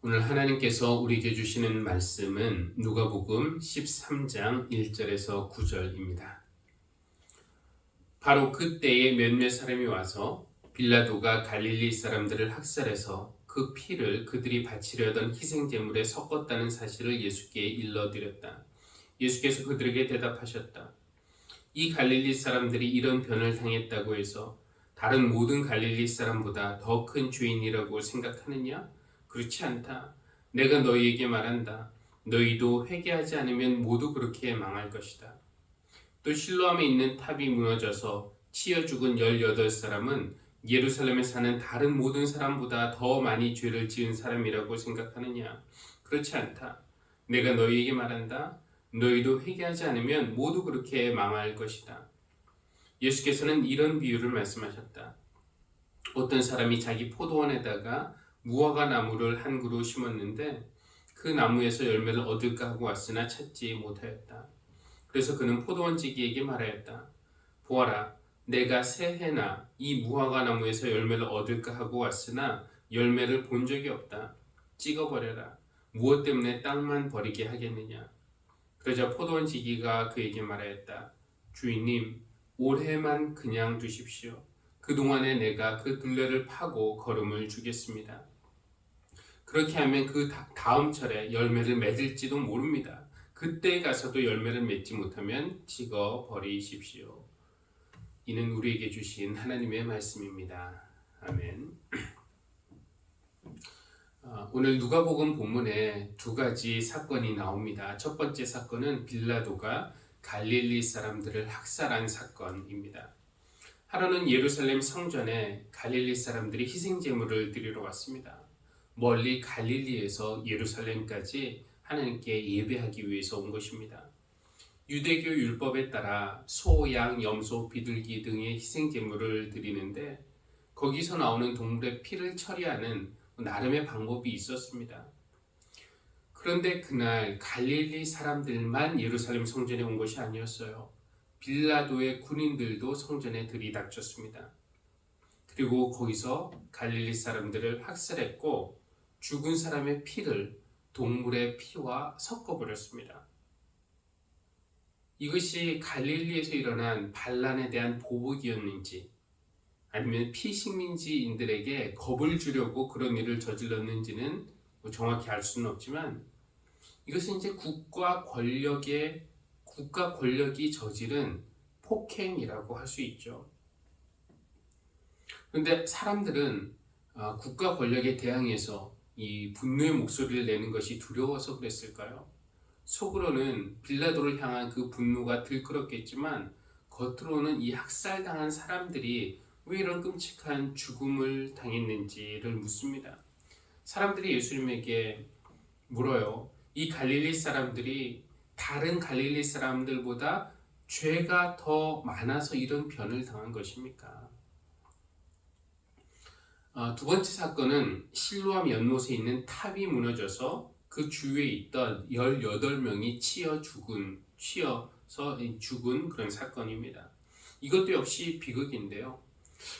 오늘 하나님께서 우리에게 주시는 말씀은 누가복음 13장 1절에서 9절입니다. 바로 그때에 몇몇 사람이 와서 빌라도가 갈릴리 사람들을 학살해서 그 피를 그들이 바치려던 희생제물에 섞었다는 사실을 예수께 일러드렸다. 예수께서 그들에게 대답하셨다. 이 갈릴리 사람들이 이런 변을 당했다고 해서 다른 모든 갈릴리 사람보다 더 큰 죄인이라고 생각하느냐? 그렇지 않다. 내가 너희에게 말한다. 너희도 회개하지 않으면 모두 그렇게 망할 것이다. 또 실로암에 있는 탑이 무너져서 치여 죽은 18사람은 예루살렘에 사는 다른 모든 사람보다 더 많이 죄를 지은 사람이라고 생각하느냐? 그렇지 않다. 내가 너희에게 말한다. 너희도 회개하지 않으면 모두 그렇게 망할 것이다. 예수께서는 이런 비유를 말씀하셨다. 어떤 사람이 자기 포도원에다가 무화과 나무를 한 그루 심었는데 그 나무에서 열매를 얻을까 하고 왔으나 찾지 못하였다. 그래서 그는 포도원지기에게 말하였다. 보아라, 내가 새해나 이 무화과 나무에서 열매를 얻을까 하고 왔으나 열매를 본 적이 없다. 찍어버려라. 무엇 때문에 땅만 버리게 하겠느냐. 그러자 포도원지기가 그에게 말하였다. 주인님, 올해만 그냥 두십시오. 그동안에 내가 그 둘레를 파고 거름을 주겠습니다. 그렇게 하면 그 다음 철에 열매를 맺을지도 모릅니다. 그때 가서도 열매를 맺지 못하면 찍어 버리십시오. 이는 우리에게 주신 하나님의 말씀입니다. 아멘. 오늘 누가복음 본문에 두 가지 사건이 나옵니다. 첫 번째 사건은 빌라도가 갈릴리 사람들을 학살한 사건입니다. 하루는 예루살렘 성전에 갈릴리 사람들이 희생제물을 드리러 왔습니다. 멀리 갈릴리에서 예루살렘까지 하나님께 예배하기 위해서 온 것입니다. 유대교 율법에 따라 소, 양, 염소, 비둘기 등의 희생제물을 드리는데 거기서 나오는 동물의 피를 처리하는 나름의 방법이 있었습니다. 그런데 그날 갈릴리 사람들만 예루살렘 성전에 온 것이 아니었어요. 빌라도의 군인들도 성전에 들이닥쳤습니다. 그리고 거기서 갈릴리 사람들을 학살했고 죽은 사람의 피를 동물의 피와 섞어버렸습니다. 이것이 갈릴리에서 일어난 반란에 대한 보복이었는지 아니면 피식민지인들에게 겁을 주려고 그런 일을 저질렀는지는 정확히 알 수는 없지만 이것은 이제 국가 권력이 저지른 폭행이라고 할 수 있죠. 그런데 사람들은 국가 권력에 대항해서 이 분노의 목소리를 내는 것이 두려워서 그랬을까요? 속으로는 빌라도를 향한 그 분노가 들끓었겠지만 겉으로는 이 학살당한 사람들이 왜 이런 끔찍한 죽음을 당했는지를 묻습니다. 사람들이 예수님에게 물어요. 이 갈릴리 사람들이 다른 갈릴리 사람들보다 죄가 더 많아서 이런 변을 당한 것입니까? 두 번째 사건은 실로암 연못에 있는 탑이 무너져서 그 주위에 있던 18명이 치여서 죽은 그런 사건입니다. 이것도 역시 비극인데요.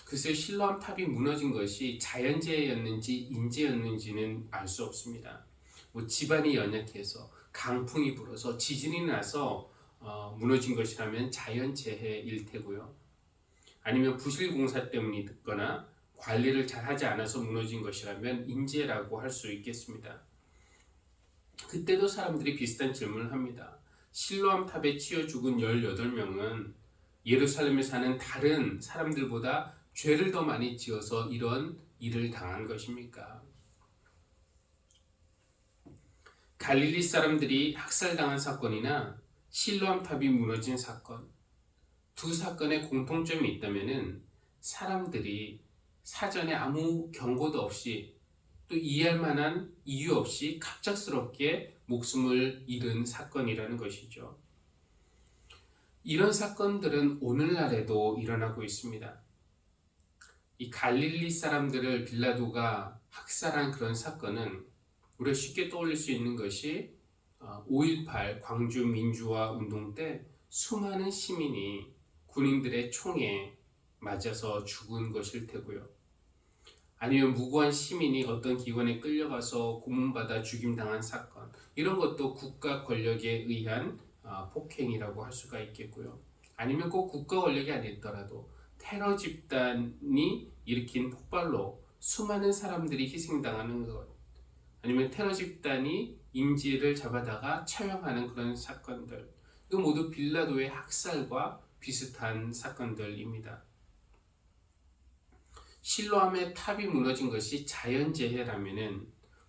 글쎄 실로암 탑이 무너진 것이 자연재해였는지 인재였는지는 알 수 없습니다. 집안이 연약해서 강풍이 불어서 지진이 나서 무너진 것이라면 자연재해일 테고요. 아니면 부실공사 때문이거나 관리를 잘 하지 않아서 무너진 것이라면 인재라고 할 수 있겠습니다. 그때도 사람들이 비슷한 질문을 합니다. 실로암 탑에 치여 죽은 18명은 예루살렘에 사는 다른 사람들보다 죄를 더 많이 지어서 이런 일을 당한 것입니까? 갈릴리 사람들이 학살당한 사건이나 실로암 탑이 무너진 사건, 두 사건에 공통점이 있다면 사람들이 사전에 아무 경고도 없이 또 이해할 만한 이유 없이 갑작스럽게 목숨을 잃은 사건이라는 것이죠. 이런 사건들은 오늘날에도 일어나고 있습니다. 이 갈릴리 사람들을 빌라도가 학살한 그런 사건은 우리가 쉽게 떠올릴 수 있는 것이 5.18 광주 민주화 운동 때 수많은 시민이 군인들의 총에 맞아서 죽은 것일 테고요. 아니면 무고한 시민이 어떤 기관에 끌려가서 고문받아 죽임당한 사건, 이런 것도 국가 권력에 의한 폭행이라고 할 수가 있겠고요. 아니면 꼭 국가 권력이 아니더라도 테러 집단이 일으킨 폭발로 수많은 사람들이 희생당하는 것, 아니면 테러 집단이 인질을 잡아다가 처형하는 그런 사건들, 이거 모두 빌라도의 학살과 비슷한 사건들입니다. 실로암의 탑이 무너진 것이 자연재해라면은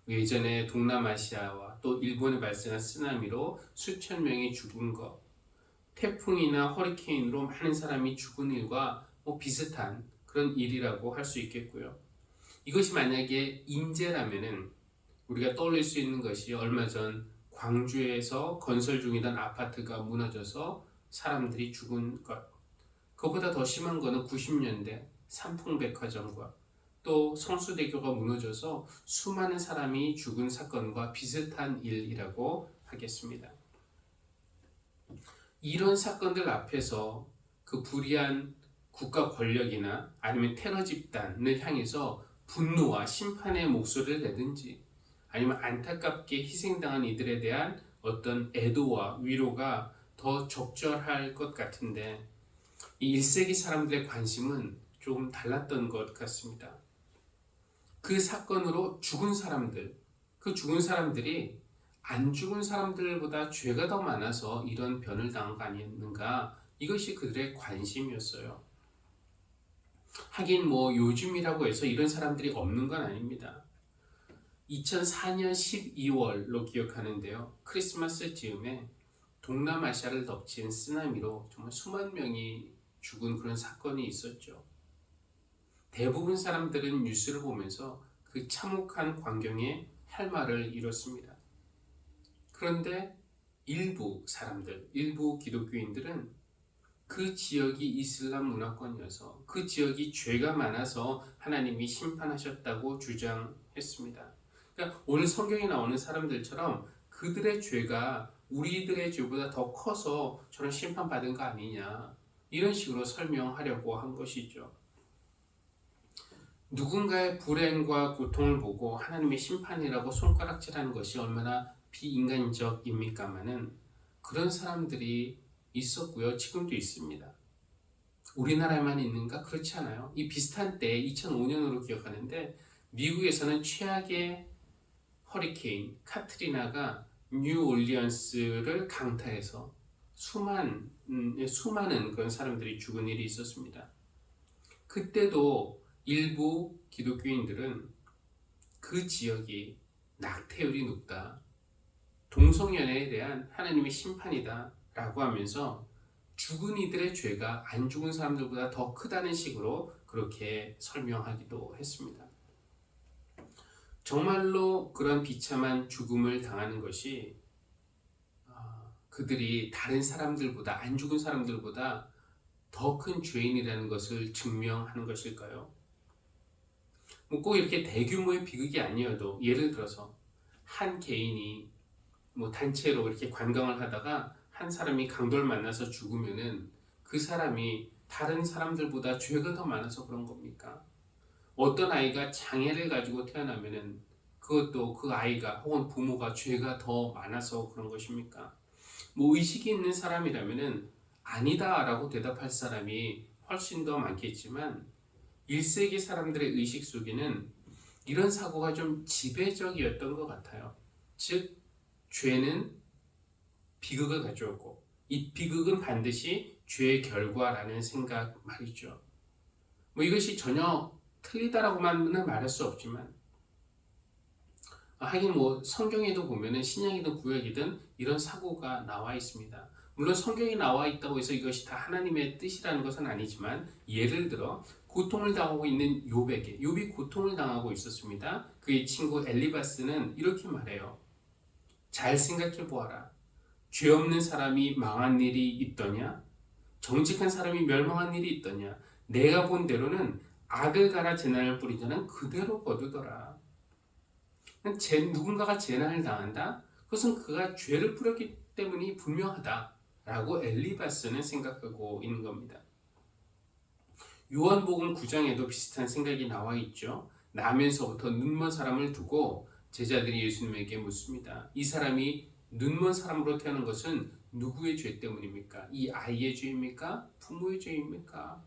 예전에 동남아시아와 또 일본에 발생한 쓰나미로 수천 명이 죽은 것, 태풍이나 허리케인으로 많은 사람이 죽은 일과 비슷한 그런 일이라고 할 수 있겠고요. 이것이 만약에 인재라면은 우리가 떠올릴 수 있는 것이 얼마 전 광주에서 건설 중이던 아파트가 무너져서 사람들이 죽은 것, 그보다 더 심한 것은 90년대 삼풍백화점과 또 성수대교가 무너져서 수많은 사람이 죽은 사건과 비슷한 일이라고 하겠습니다. 이런 사건들 앞에서 그 불의한 국가 권력이나 아니면 테러 집단을 향해서 분노와 심판의 목소리를 내든지, 아니면 안타깝게 희생당한 이들에 대한 어떤 애도와 위로가 더 적절할 것 같은데, 이 1세기 사람들의 관심은 조금 달랐던 것 같습니다. 그 사건으로 죽은 사람들, 그 죽은 사람들이 안 죽은 사람들보다 죄가 더 많아서 이런 변을 당한 거 아니었는가, 이것이 그들의 관심이었어요. 하긴 요즘이라고 해서 이런 사람들이 없는 건 아닙니다. 2004년 12월로 기억하는데요. 크리스마스 즈음에 동남아시아를 덮친 쓰나미로 정말 수만 명이 죽은 그런 사건이 있었죠. 대부분 사람들은 뉴스를 보면서 그 참혹한 광경에 할 말을 잃었습니다. 그런데 일부 사람들, 일부 기독교인들은 그 지역이 이슬람 문화권이어서 그 지역이 죄가 많아서 하나님이 심판하셨다고 주장했습니다. 그러니까 오늘 성경에 나오는 사람들처럼 그들의 죄가 우리들의 죄보다 더 커서 저런 심판받은 거 아니냐, 이런 식으로 설명하려고 한 것이죠. 누군가의 불행과 고통을 보고 하나님의 심판이라고 손가락질하는 것이 얼마나 비인간적입니까마는 그런 사람들이 있었고요. 지금도 있습니다. 우리나라에만 있는가? 그렇지 않아요. 이 비슷한 때 2005년으로 기억하는데 미국에서는 최악의 허리케인 카트리나가 뉴올리언스를 강타해서 수많은 그런 사람들이 죽은 일이 있었습니다. 그때도 일부 기독교인들은 그 지역이 낙태율이 높다, 동성연애에 대한 하나님의 심판이다 라고 하면서 죽은 이들의 죄가 안 죽은 사람들보다 더 크다는 식으로 그렇게 설명하기도 했습니다. 정말로 그런 비참한 죽음을 당하는 것이 그들이 다른 사람들보다, 안 죽은 사람들보다 더 큰 죄인이라는 것을 증명하는 것일까요? 꼭 이렇게 대규모의 비극이 아니어도 예를 들어서 한 개인이 단체로 이렇게 관광을 하다가 한 사람이 강도를 만나서 죽으면은 그 사람이 다른 사람들보다 죄가 더 많아서 그런 겁니까? 어떤 아이가 장애를 가지고 태어나면은 그것도 그 아이가 혹은 부모가 죄가 더 많아서 그런 것입니까? 의식이 있는 사람이라면은 아니다라고 대답할 사람이 훨씬 더 많겠지만 1세기 사람들의 의식 속에는 이런 사고가 좀 지배적이었던 것 같아요. 즉, 죄는 비극을 가져오고 이 비극은 반드시 죄의 결과라는 생각 말이죠. 이것이 전혀 틀리다라고만은 말할 수 없지만, 하긴 성경에도 보면은 신약이든 구약이든 이런 사고가 나와 있습니다. 물론 성경에 나와 있다고 해서 이것이 다 하나님의 뜻이라는 것은 아니지만, 예를 들어 고통을 당하고 있는 욥에게, 욥이 고통을 당하고 있었습니다. 그의 친구 엘리바스는 이렇게 말해요. 잘 생각해 보아라. 죄 없는 사람이 망한 일이 있더냐? 정직한 사람이 멸망한 일이 있더냐? 내가 본 대로는 악을 갈아 재난을 뿌린 자는 그대로 거두더라. 누군가가 재난을 당한다? 그것은 그가 죄를 뿌렸기 때문이 분명하다 라고 엘리바스는 생각하고 있는 겁니다. 요한복음 9장에도 비슷한 생각이 나와 있죠. 나면서부터 눈먼 사람을 두고 제자들이 예수님에게 묻습니다. 이 사람이 눈먼 사람으로 태어난 것은 누구의 죄 때문입니까? 이 아이의 죄입니까? 부모의 죄입니까?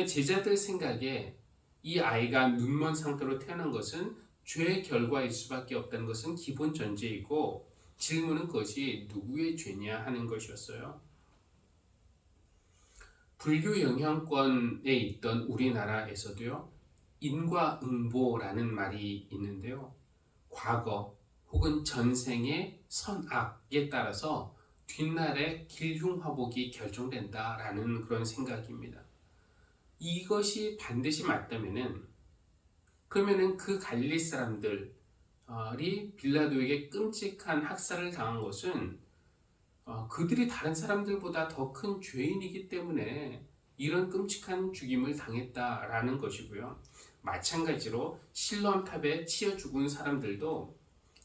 제자들 생각에 이 아이가 눈먼 상태로 태어난 것은 죄의 결과일 수밖에 없다는 것은 기본 전제이고, 질문은 그것이 누구의 죄냐 하는 것이었어요. 불교 영향권에 있던 우리나라에서도요, 인과응보라는 말이 있는데요, 과거 혹은 전생의 선악에 따라서 뒷날의 길흉화복이 결정된다라는 그런 생각입니다. 이것이 반드시 맞다면은, 그러면은 그 갈릴리 사람들이 빌라도에게 끔찍한 학살을 당한 것은 그들이 다른 사람들보다 더 큰 죄인이기 때문에 이런 끔찍한 죽임을 당했다라는 것이고요. 마찬가지로 실로암탑에 치여 죽은 사람들도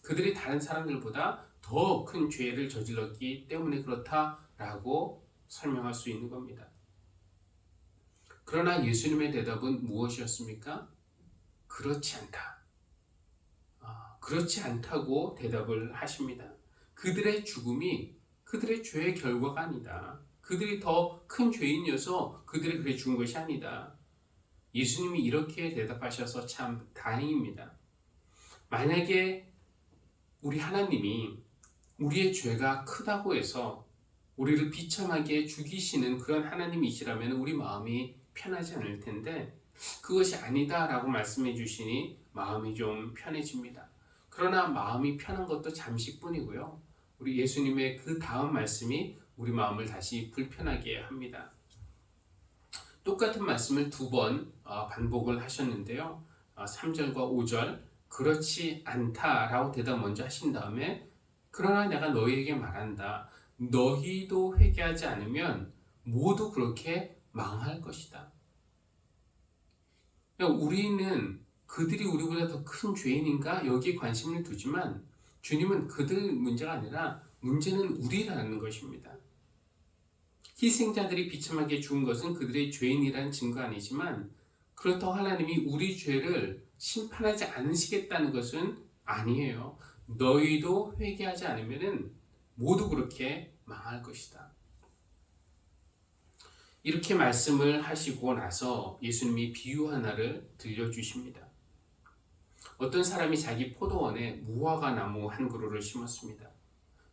그들이 다른 사람들보다 더 큰 죄를 저질렀기 때문에 그렇다라고 설명할 수 있는 겁니다. 그러나 예수님의 대답은 무엇이었습니까? 그렇지 않다. 그렇지 않다고 대답을 하십니다. 그들의 죽음이 그들의 죄의 결과가 아니다. 그들이 더 큰 죄인이어서 그들이 그렇게 죽은 것이 아니다. 예수님이 이렇게 대답하셔서 참 다행입니다. 만약에 우리 하나님이 우리의 죄가 크다고 해서 우리를 비참하게 죽이시는 그런 하나님이시라면 우리 마음이 편하지 않을 텐데, 그것이 아니다라고 말씀해 주시니 마음이 좀 편해집니다. 그러나 마음이 편한 것도 잠시뿐이고요. 우리 예수님의 그 다음 말씀이 우리 마음을 다시 불편하게 합니다. 똑같은 말씀을 두 번 반복을 하셨는데요. 3절과 5절, 그렇지 않다라고 대답 먼저 하신 다음에, 그러나 내가 너희에게 말한다. 너희도 회개하지 않으면 모두 그렇게 망할 것이다. 우리는 그들이 우리보다 더 큰 죄인인가 여기에 관심을 두지만, 주님은 그들 문제가 아니라 문제는 우리라는 것입니다. 희생자들이 비참하게 죽은 것은 그들의 죄인이라는 증거 아니지만, 그렇다고 하나님이 우리 죄를 심판하지 않으시겠다는 것은 아니에요. 너희도 회개하지 않으면 모두 그렇게 망할 것이다. 이렇게 말씀을 하시고 나서 예수님이 비유 하나를 들려주십니다. 어떤 사람이 자기 포도원에 무화과 나무 한 그루를 심었습니다.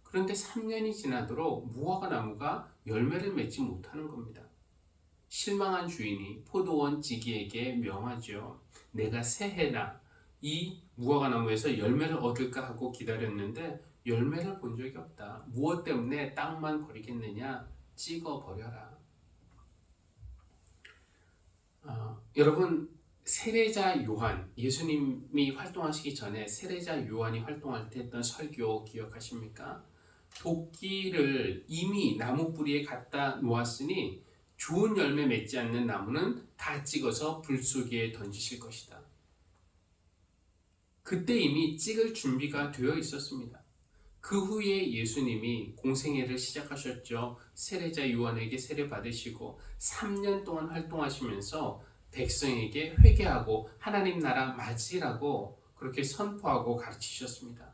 그런데 3년이 지나도록 무화과 나무가 열매를 맺지 못하는 겁니다. 실망한 주인이 포도원 지기에게 명하죠. 내가 새해나 이 무화과 나무에서 열매를 얻을까 하고 기다렸는데 열매를 본 적이 없다. 무엇 때문에 땅만 버리겠느냐? 찍어버려라. 여러분, 세례자 요한, 예수님이 활동하시기 전에 세례자 요한이 활동할 때 했던 설교 기억하십니까? 도끼를 이미 나무 뿌리에 갖다 놓았으니 좋은 열매 맺지 않는 나무는 다 찍어서 불 속에 던지실 것이다. 그때 이미 찍을 준비가 되어 있었습니다. 그 후에 예수님이 공생애를 시작하셨죠. 세례자 요한에게 세례 받으시고 3년 동안 활동하시면서 백성에게 회개하고 하나님 나라 맞으라고 그렇게 선포하고 가르치셨습니다.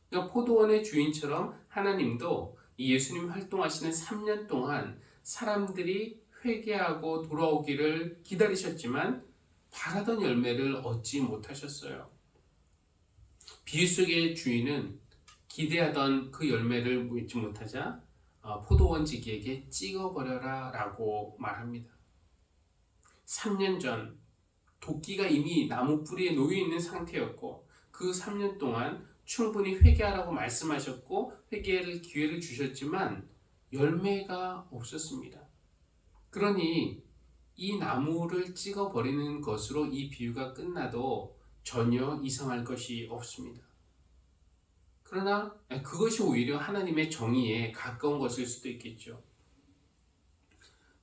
그러니까 포도원의 주인처럼 하나님도 예수님 활동하시는 3년 동안 사람들이 회개하고 돌아오기를 기다리셨지만 바라던 열매를 얻지 못하셨어요. 비유 속의 주인은 기대하던 그 열매를 맺지 못하자 포도원 지기에게 찍어버려라 라고 말합니다. 3년 전 도끼가 이미 나무 뿌리에 놓여 있는 상태였고, 그 3년 동안 충분히 회개하라고 말씀하셨고 회개를 기회를 주셨지만 열매가 없었습니다. 그러니 이 나무를 찍어버리는 것으로 이 비유가 끝나도 전혀 이상할 것이 없습니다. 그러나 그것이 오히려 하나님의 정의에 가까운 것일 수도 있겠죠.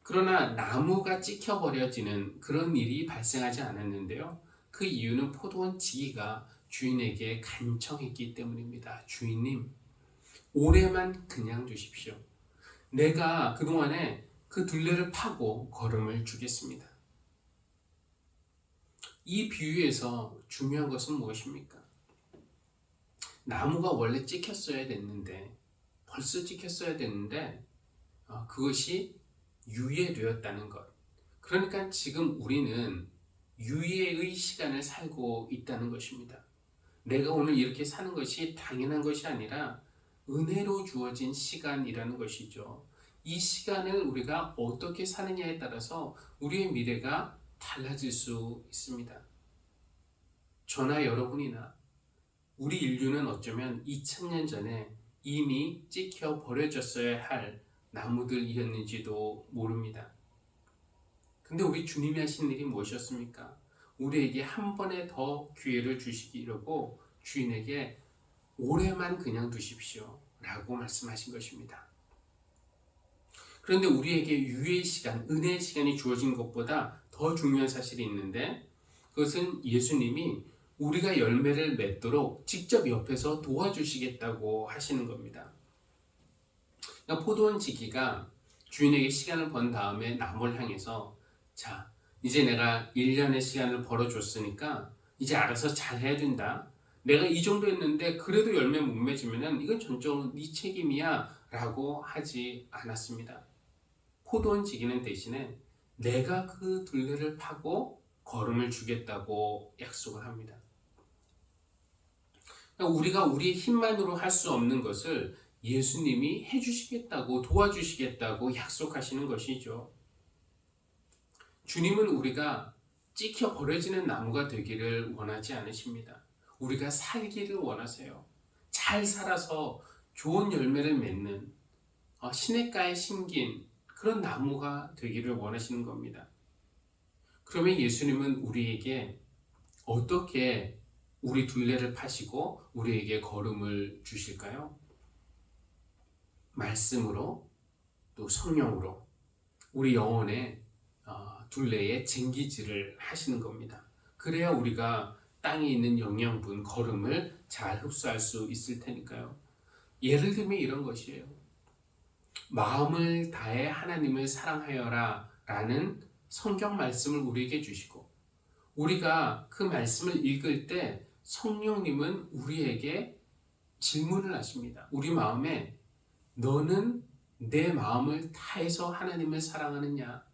그러나 나무가 찍혀버려지는 그런 일이 발생하지 않았는데요. 그 이유는 포도원 지기가 주인에게 간청했기 때문입니다. 주인님, 올해만 그냥 두십시오. 내가 그동안에 그 둘레를 파고 걸음을 주겠습니다. 이 비유에서 중요한 것은 무엇입니까? 나무가 원래 찍혔어야 됐는데, 벌써 찍혔어야 됐는데, 그것이 유예되었다는 것. 그러니까 지금 우리는 유예의 시간을 살고 있다는 것입니다. 내가 오늘 이렇게 사는 것이 당연한 것이 아니라 은혜로 주어진 시간이라는 것이죠. 이 시간을 우리가 어떻게 사느냐에 따라서 우리의 미래가 달라질 수 있습니다. 저나 여러분이나 우리 인류는 어쩌면 2000년 전에 이미 찍혀 버려졌어야 할 나무들이었는지도 모릅니다. 근데 우리 주님이 하신 일이 무엇이었습니까? 우리에게 한 번에 더 기회를 주시기로 주인에게 올해만 그냥 두십시오 라고 말씀하신 것입니다. 그런데 우리에게 유예의 시간, 은혜의 시간이 주어진 것보다 더 중요한 사실이 있는데, 그것은 예수님이 우리가 열매를 맺도록 직접 옆에서 도와주시겠다고 하시는 겁니다. 그러니까 포도원 지기가 주인에게 시간을 번 다음에 나무를 향해서, 자, 이제 내가 1년의 시간을 벌어줬으니까 이제 알아서 잘 해야 된다. 내가 이 정도 했는데 그래도 열매 못 맺으면 이건 전적으로 네 책임이야 라고 하지 않았습니다. 포도원 지기는 대신에 내가 그 둘레를 파고 거름을 주겠다고 약속을 합니다. 우리가 우리의 힘만으로 할 수 없는 것을 예수님이 해주시겠다고, 도와주시겠다고 약속하시는 것이죠. 주님은 우리가 찍혀 버려지는 나무가 되기를 원하지 않으십니다. 우리가 살기를 원하세요. 잘 살아서 좋은 열매를 맺는 시냇가에 심긴 그런 나무가 되기를 원하시는 겁니다. 그러면 예수님은 우리에게 어떻게 우리 둘레를 파시고 우리에게 걸음을 주실까요? 말씀으로, 또 성령으로 우리 영혼의 둘레에 쟁기질을 하시는 겁니다. 그래야 우리가 땅에 있는 영양분, 걸음을 잘 흡수할 수 있을 테니까요. 예를 들면 이런 것이에요. 마음을 다해 하나님을 사랑하여라 라는 성경 말씀을 우리에게 주시고, 우리가 그 말씀을 읽을 때 성령님은 우리에게 질문을 하십니다. 우리 마음에 너는 내 마음을 다해서 하나님을 사랑하느냐?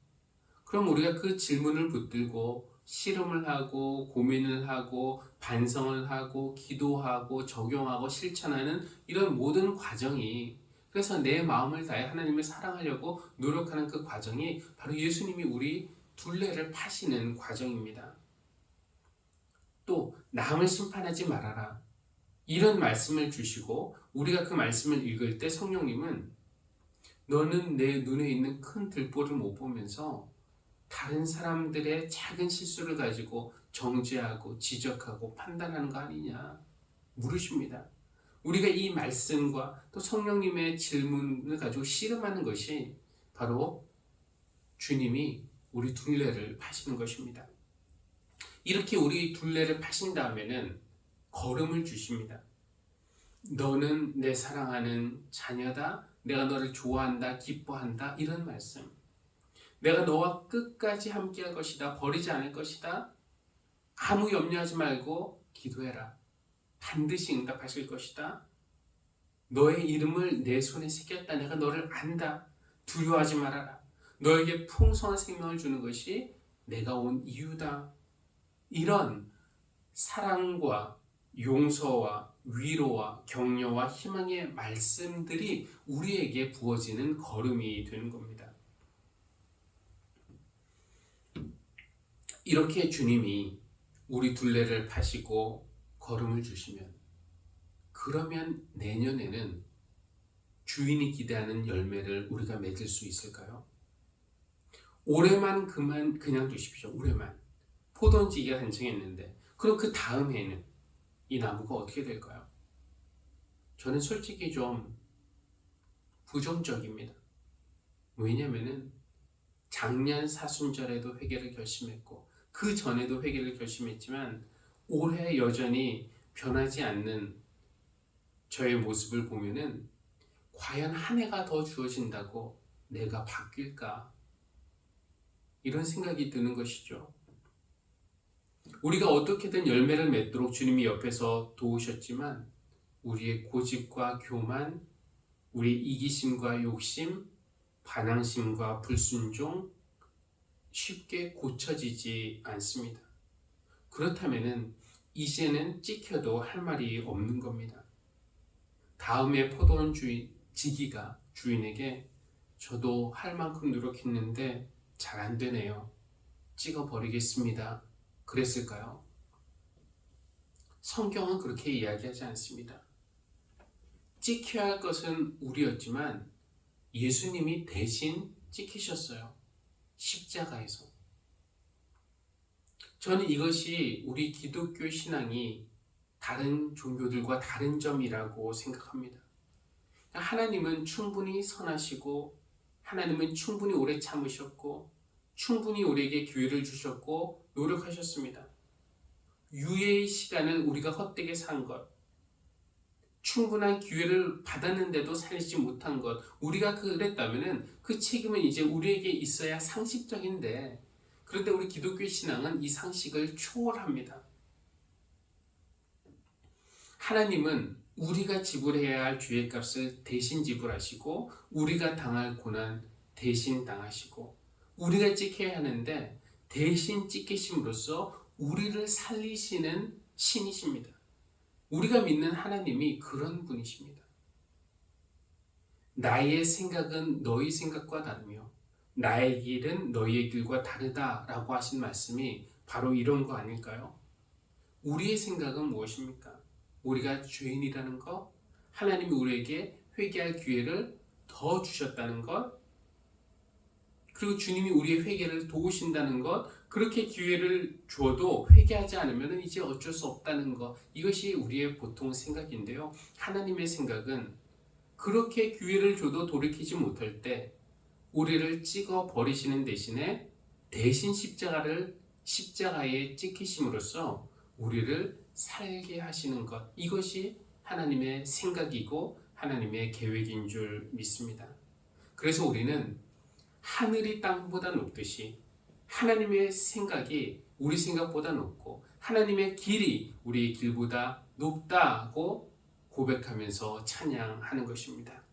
그럼 우리가 그 질문을 붙들고 씨름을 하고 고민을 하고 반성을 하고 기도하고 적용하고 실천하는 이런 모든 과정이, 그래서 내 마음을 다해 하나님을 사랑하려고 노력하는 그 과정이 바로 예수님이 우리 둘레를 파시는 과정입니다. 또 남을 심판하지 말아라 이런 말씀을 주시고, 우리가 그 말씀을 읽을 때 성령님은 너는 내 눈에 있는 큰 들보를 못 보면서 다른 사람들의 작은 실수를 가지고 정죄하고 지적하고 판단하는 거 아니냐 물으십니다. 우리가 이 말씀과 또 성령님의 질문을 가지고 씨름하는 것이 바로 주님이 우리 둘레를 파시는 것입니다. 이렇게 우리 둘레를 파신 다음에는 걸음을 주십니다. 너는 내 사랑하는 자녀다. 내가 너를 좋아한다, 기뻐한다. 이런 말씀. 내가 너와 끝까지 함께할 것이다. 버리지 않을 것이다. 아무 염려하지 말고 기도해라. 반드시 응답하실 것이다. 너의 이름을 내 손에 새겼다. 내가 너를 안다. 두려워하지 말아라. 너에게 풍성한 생명을 주는 것이 내가 온 이유다. 이런 사랑과 용서와 위로와 격려와 희망의 말씀들이 우리에게 부어지는 걸음이 되는 겁니다. 이렇게 주님이 우리 둘레를 파시고 걸음을 주시면, 그러면 내년에는 주인이 기대하는 열매를 우리가 맺을 수 있을까요? 올해만 그냥 두십시오. 올해만. 포도원지기가 단청했는데, 그럼 그 다음 해에는 이 나무가 어떻게 될까요? 저는 솔직히 좀 부정적입니다. 왜냐면은 작년 사순절에도 회개를 결심했고 그 전에도 회개를 결심했지만 올해 여전히 변하지 않는 저의 모습을 보면은 과연 한 해가 더 주어진다고 내가 바뀔까? 이런 생각이 드는 것이죠. 우리가 어떻게든 열매를 맺도록 주님이 옆에서 도우셨지만 우리의 고집과 교만, 우리의 이기심과 욕심, 반항심과 불순종 쉽게 고쳐지지 않습니다. 그렇다면 이제는 찍혀도 할 말이 없는 겁니다. 다음에 포도원 지기가 주인에게 저도 할 만큼 노력했는데 잘 안 되네요. 찍어버리겠습니다. 그랬을까요? 성경은 그렇게 이야기하지 않습니다. 찍혀야 할 것은 우리였지만 예수님이 대신 찍히셨어요. 십자가에서. 저는 이것이 우리 기독교 신앙이 다른 종교들과 다른 점이라고 생각합니다. 하나님은 충분히 선하시고 하나님은 충분히 오래 참으셨고 충분히 우리에게 기회를 주셨고 노력하셨습니다. 유예의 시간을 우리가 헛되게 산 것, 충분한 기회를 받았는데도 살리지 못한 것, 우리가 그랬다면 그 책임은 이제 우리에게 있어야 상식적인데, 그런데 우리 기독교 신앙은 이 상식을 초월합니다. 하나님은 우리가 지불해야 할 죄의 값을 대신 지불하시고 우리가 당할 고난 대신 당하시고 우리가 찍혀야 하는데 대신 찍히심으로써 우리를 살리시는 신이십니다. 우리가 믿는 하나님이 그런 분이십니다. 나의 생각은 너희 생각과 다르며 나의 길은 너희의 길과 다르다라고 하신 말씀이 바로 이런 거 아닐까요? 우리의 생각은 무엇입니까? 우리가 죄인이라는 것, 하나님이 우리에게 회개할 기회를 더 주셨다는 것, 그리고 주님이 우리의 회개를 도우신다는 것, 그렇게 기회를 줘도 회개하지 않으면 이제 어쩔 수 없다는 것, 이것이 우리의 보통 생각인데요. 하나님의 생각은 그렇게 기회를 줘도 돌이키지 못할 때 우리를 찍어 버리시는 대신에 대신 십자가에 찍히심으로써 우리를 살게 하시는 것, 이것이 하나님의 생각이고 하나님의 계획인 줄 믿습니다. 그래서 우리는 하늘이 땅보다 높듯이 하나님의 생각이 우리 생각보다 높고 하나님의 길이 우리의 길보다 높다고 고백하면서 찬양하는 것입니다.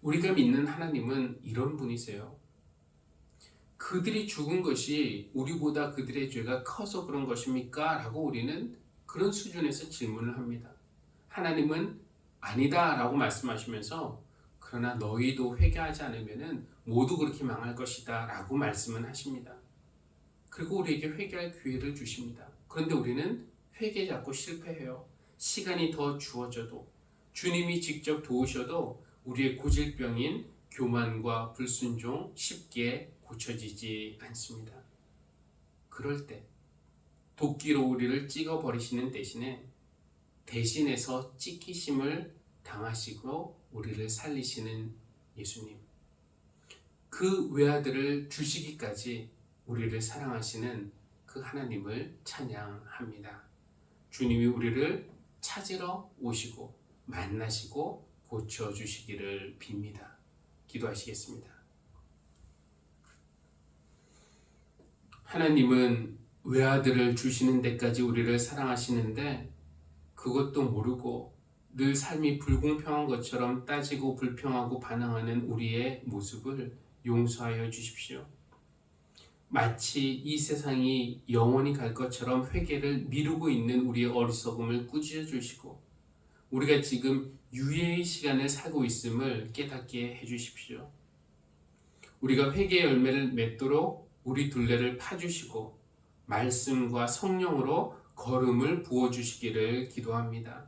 우리가 믿는 하나님은 이런 분이세요. 그들이 죽은 것이 우리보다 그들의 죄가 커서 그런 것입니까? 라고 우리는 그런 수준에서 질문을 합니다. 하나님은 아니다 라고 말씀하시면서 그러나 너희도 회개하지 않으면 모두 그렇게 망할 것이다 라고 말씀은 하십니다. 그리고 우리에게 회개할 기회를 주십니다. 그런데 우리는 회개 자꾸 실패해요. 시간이 더 주어져도 주님이 직접 도우셔도 우리의 고질병인 교만과 불순종 쉽게 고쳐지지 않습니다. 그럴 때 도끼로 우리를 찍어버리시는 대신해서 찍히심을 당하시고 우리를 살리시는 예수님, 그 외아들을 주시기까지 우리를 사랑하시는 그 하나님을 찬양합니다. 주님이 우리를 찾으러 오시고 만나시고 고쳐주시기를 빕니다. 기도하시겠습니다. 하나님은 외아들을 주시는 데까지 우리를 사랑하시는데 그것도 모르고 늘 삶이 불공평한 것처럼 따지고 불평하고 반항하는 우리의 모습을 용서하여 주십시오. 마치 이 세상이 영원히 갈 것처럼 회개를 미루고 있는 우리의 어리석음을 꾸짖어 주시고 우리가 지금 유예의 시간을 살고 있음을 깨닫게 해주십시오. 우리가 회개의 열매를 맺도록 우리 둘레를 파주시고 말씀과 성령으로 걸음을 부어주시기를 기도합니다.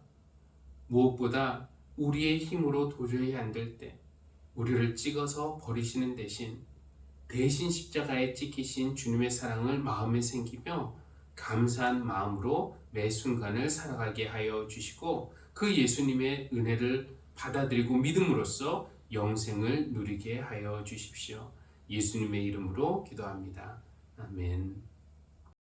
무엇보다 우리의 힘으로 도저히 안 될 때 우리를 찍어서 버리시는 대신 십자가에 찍히신 주님의 사랑을 마음에 생기며 감사한 마음으로 매 순간을 살아가게 하여 주시고 그 예수님의 은혜를 받아들이고 믿음으로써 영생을 누리게 하여 주십시오. 예수님의 이름으로 기도합니다. 아멘.